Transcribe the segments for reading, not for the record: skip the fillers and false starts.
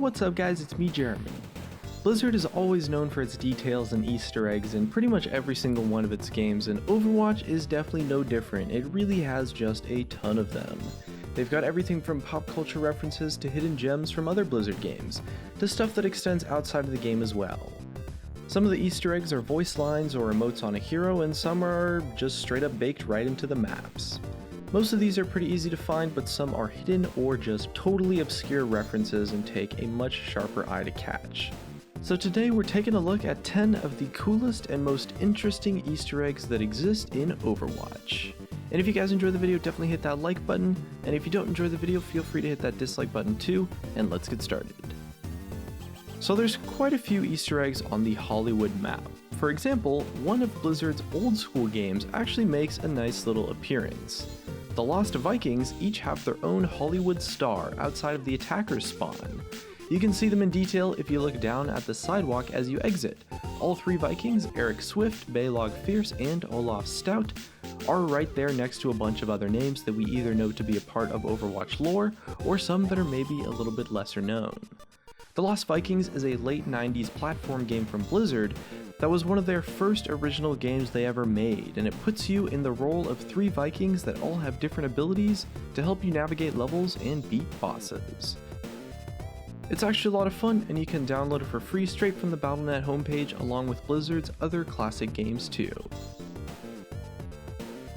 what's up guys, it's me Jeremy. Blizzard is always known for its details and Easter eggs in pretty much every single one of its games, and Overwatch is definitely no different. It really has just a ton of them. They've got everything from pop culture references to hidden gems from other Blizzard games, to stuff that extends outside of the game as well. Some of the Easter eggs are voice lines or emotes on a hero, and some are just straight up baked right into the maps. Most of these are pretty easy to find, but some are hidden or just totally obscure references and take a much sharper eye to catch. So today we're taking a look at 10 of the coolest and most interesting Easter eggs that exist in Overwatch. And if you guys enjoy the video, definitely hit that like button, and if you don't enjoy the video, feel free to hit that dislike button too, and let's get started. So there's quite a few Easter eggs on the Hollywood map. For example, one of Blizzard's old school games actually makes a nice little appearance. The Lost Vikings each have their own Hollywood star outside of the attacker's spawn. You can see them in detail if you look down at the sidewalk as you exit. All three Vikings, Eric Swift, Baylog Fierce, and Olaf Stout, are right there next to a bunch of other names that we either know to be a part of Overwatch lore, or some that are maybe a little bit lesser known. The Lost Vikings is a late 90s platform game from Blizzard that was one of their first original games they ever made, and it puts you in the role of three Vikings that all have different abilities to help you navigate levels and beat bosses. It's actually a lot of fun, and you can download it for free straight from the Battle.net homepage along with Blizzard's other classic games too.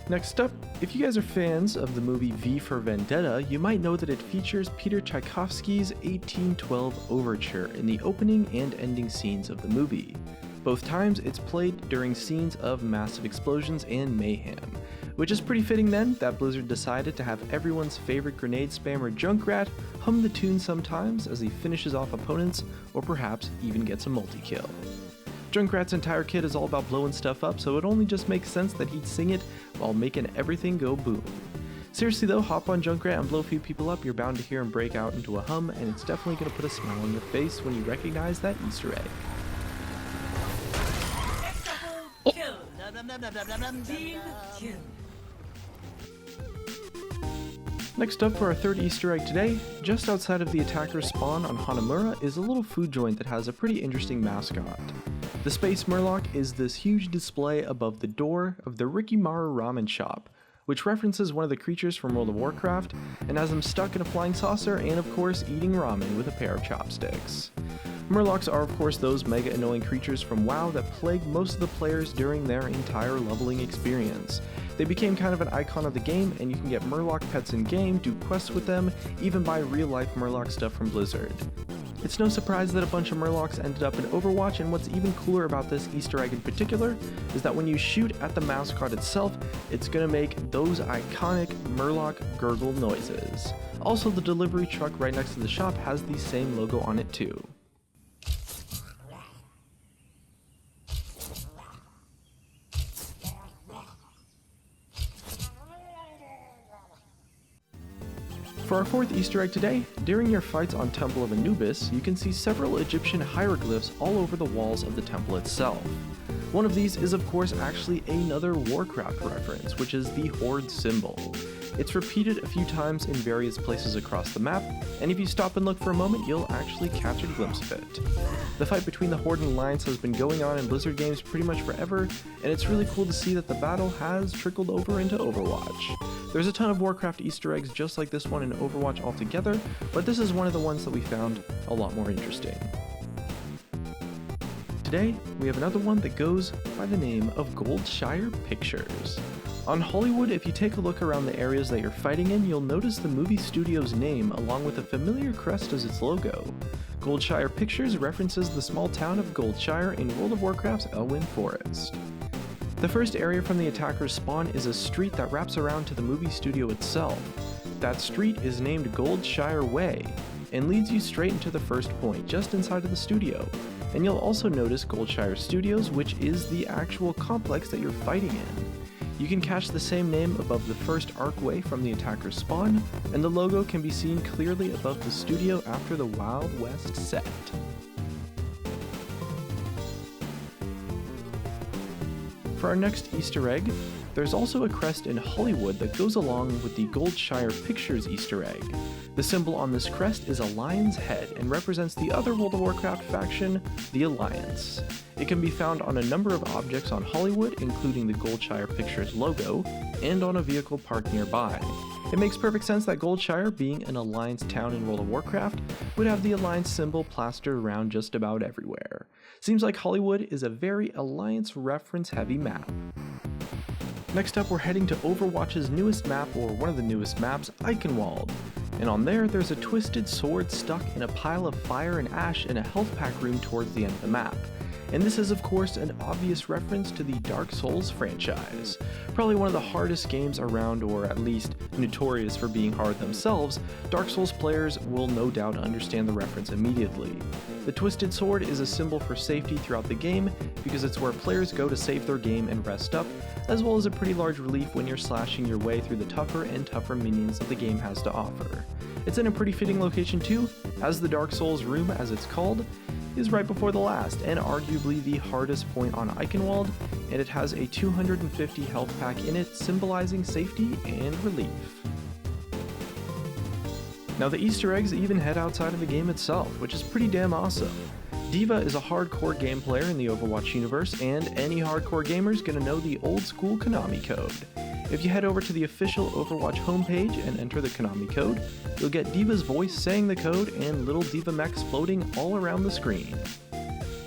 Next up, if you guys are fans of the movie V for Vendetta, you might know that it features Peter Tchaikovsky's 1812 Overture in the opening and ending scenes of the movie. Both times it's played during scenes of massive explosions and mayhem, which is pretty fitting then that Blizzard decided to have everyone's favorite grenade spammer Junkrat hum the tune sometimes as he finishes off opponents or perhaps even gets a multi-kill. Junkrat's entire kit is all about blowing stuff up, so it only just makes sense that he'd sing it while making everything go boom. Seriously though, hop on Junkrat and blow a few people up, you're bound to hear him break out into a hum, and it's definitely going to put a smile on your face when you recognize that Easter egg. Next up for our third Easter egg today, just outside of the attacker's spawn on Hanamura is a little food joint that has a pretty interesting mascot. The Space Murloc is this huge display above the door of the Rikimaru ramen shop, which references one of the creatures from World of Warcraft and has them stuck in a flying saucer and of course eating ramen with a pair of chopsticks. Murlocs are of course those mega annoying creatures from WoW that plague most of the players during their entire leveling experience. They became kind of an icon of the game, and you can get Murloc pets in game, do quests with them, even buy real life Murloc stuff from Blizzard. It's no surprise that a bunch of Murlocs ended up in Overwatch, and what's even cooler about this Easter egg in particular is that when you shoot at the mascot itself, it's gonna make those iconic Murloc gurgle noises. Also, the delivery truck right next to the shop has the same logo on it too. For our fourth Easter egg today, during your fights on Temple of Anubis, you can see several Egyptian hieroglyphs all over the walls of the temple itself. One of these is of course actually another Warcraft reference, which is the Horde symbol. It's repeated a few times in various places across the map, and if you stop and look for a moment, you'll actually catch a glimpse of it. The fight between the Horde and Alliance has been going on in Blizzard games pretty much forever, and it's really cool to see that the battle has trickled over into Overwatch. There's a ton of Warcraft Easter eggs just like this one in Overwatch altogether, but this is one of the ones that we found a lot more interesting. Today, we have another one that goes by the name of Goldshire Pictures. On Hollywood, if you take a look around the areas that you're fighting in, you'll notice the movie studio's name along with a familiar crest as its logo. Goldshire Pictures references the small town of Goldshire in World of Warcraft's Elwyn Forest. The first area from the attacker's spawn is a street that wraps around to the movie studio itself. That street is named Goldshire Way, and leads you straight into the first point, just inside of the studio. And you'll also notice Goldshire Studios, which is the actual complex that you're fighting in. You can catch the same name above the first archway from the attacker's spawn, and the logo can be seen clearly above the studio after the Wild West set. For our next Easter egg, There's also a crest in Hollywood that goes along with the Goldshire Pictures Easter egg. The symbol on this crest is a lion's head and represents the other World of Warcraft faction, the Alliance. It can be found on a number of objects on Hollywood, including the Goldshire Pictures logo, and on a vehicle parked nearby. It makes perfect sense that Goldshire, being an Alliance town in World of Warcraft, would have the Alliance symbol plastered around just about everywhere. Seems like Hollywood is a very Alliance reference heavy map. Next up, we're heading to Overwatch's newest map, or one of the newest maps, Eichenwald. And on there's a twisted sword stuck in a pile of fire and ash in a health pack room towards the end of the map. And this is of course an obvious reference to the Dark Souls franchise. Probably one of the hardest games around, or at least notorious for being hard themselves, Dark Souls players will no doubt understand the reference immediately. The twisted sword is a symbol for safety throughout the game because it's where players go to save their game and rest up, as well as a pretty large relief when you're slashing your way through the tougher and tougher minions that the game has to offer. It's in a pretty fitting location too, as the Dark Souls room, as it's called, is right before the last, and arguably the hardest point on Eichenwald, and it has a 250 health pack in it, symbolizing safety and relief. Now the Easter eggs even head outside of the game itself, which is pretty damn awesome. D.Va is a hardcore game player in the Overwatch universe, and any hardcore gamer is gonna know the old school Konami Code. If you head over to the official Overwatch homepage and enter the Konami Code, you'll get D.Va's voice saying the code and little D.Va mechs floating all around the screen.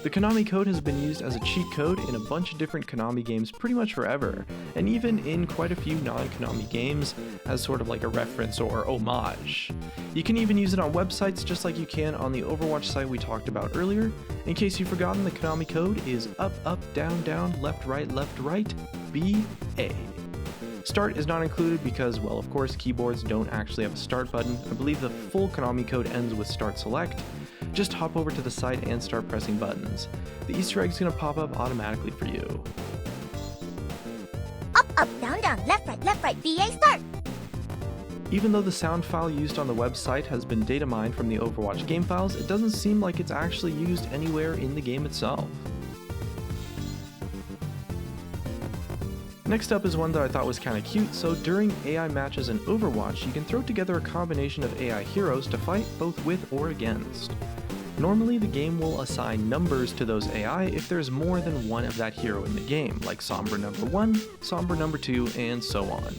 The Konami Code has been used as a cheat code in a bunch of different Konami games pretty much forever, and even in quite a few non-Konami games as sort of like a reference or homage. You can even use it on websites just like you can on the Overwatch site we talked about earlier. In case you've forgotten, the Konami Code is up, up, down, down, left, right, B, A. Start is not included because, well, of course, keyboards don't actually have a start button. I believe the full Konami Code ends with start select. Just hop over to the site and start pressing buttons. The Easter egg's gonna pop up automatically for you. Up, up, down, down, left, right, BA, start! Even though the sound file used on the website has been data mined from the Overwatch game files, it doesn't seem like it's actually used anywhere in the game itself. Next up is one that I thought was kinda cute. So during AI matches in Overwatch, you can throw together a combination of AI heroes to fight both with or against. Normally the game will assign numbers to those AI if there's more than one of that hero in the game, like Sombra number 1, Sombra number 2, and so on.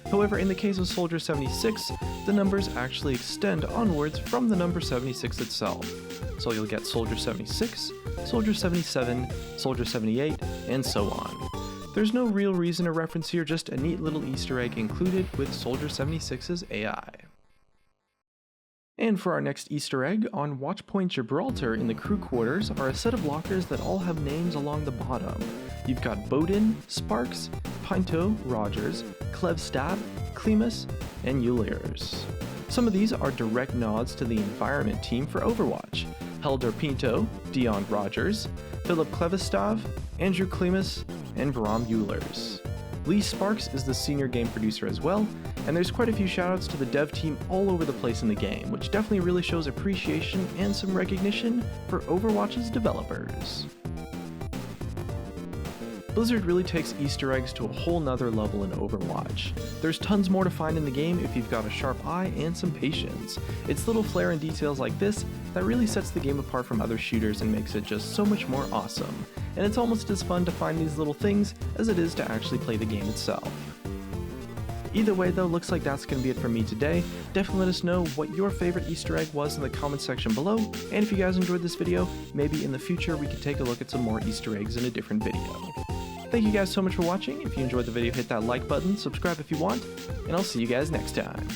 However, in the case of Soldier 76, the numbers actually extend onwards from the number 76 itself. So you'll get Soldier 76, Soldier 77, Soldier 78, and so on. There's no real reason to reference here, just a neat little Easter egg included with Soldier 76's AI. And for our next Easter egg, on Watchpoint Gibraltar in the crew quarters are a set of lockers that all have names along the bottom. You've got Bowden, Sparks, Pinto, Rogers, Klevstab, Klimas, and Euliers. Some of these are direct nods to the environment team for Overwatch. Helder Pinto, Dion Rogers, Philip Klevstav, Andrew Klimas, and Bram Eulers. Lee Sparks is the senior game producer as well, and there's quite a few shoutouts to the dev team all over the place in the game, which definitely really shows appreciation and some recognition for Overwatch's developers. Blizzard really takes Easter eggs to a whole nother level in Overwatch. There's tons more to find in the game if you've got a sharp eye and some patience. It's little flair and details like this that really sets the game apart from other shooters and makes it just so much more awesome. And it's almost as fun to find these little things as it is to actually play the game itself. Either way though, looks like that's going to be it for me today. Definitely let us know what your favorite Easter egg was in the comment section below, and if you guys enjoyed this video, maybe in the future we could take a look at some more Easter eggs in a different video. Thank you guys so much for watching. If you enjoyed the video, hit that like button, subscribe if you want, and I'll see you guys next time.